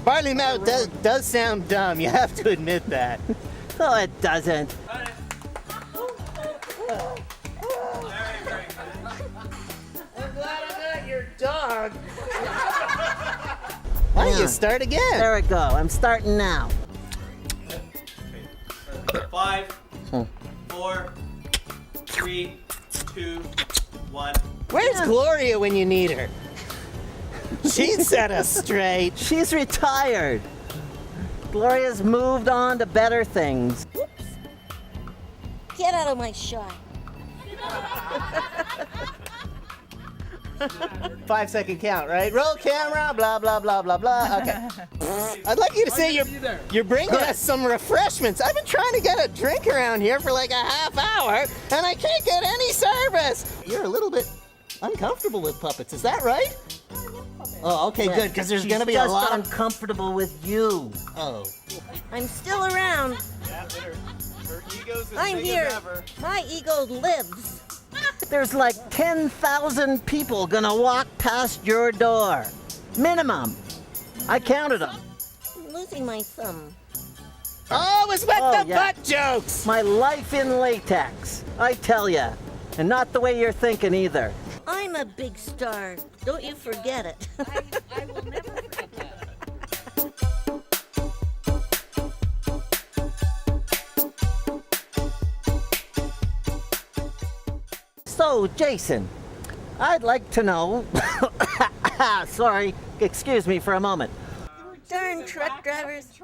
Barley mouth does sound dumb. You have to admit that. No, it doesn't. I'm glad I'm not your dog. Why don't you start again? There we go. I'm starting now. 5, 4, 3, 2, 1. Where's Gloria when you need her? She'd set us straight. She's retired. Gloria's moved on to better things. Whoops. Get out of my shot. 5-second count, right? Roll camera, blah, blah, blah, blah, blah. Okay. I'd like you to say you're bringing us some refreshments. I've been trying to get a drink around here for like a half hour, and I can't get any service. You're a little bit uncomfortable with puppets, is that right? Oh, okay, good, because there's going to be a lot of uncomfortable with you. Oh. I'm still around. Yeah, her ego's as I'm big here. as ever. My ego lives. There's like 10,000 people gonna walk past your door. Minimum. I counted them. I'm losing my thumb. Oh, it's with Oh, the yeah. butt jokes. My life in latex. I tell ya. And not the way you're thinking either. I'm a big star. Don't you forget it. I will never forget that. So, Jason, I'd like to know. Sorry, excuse me for a moment. Darn truck drivers.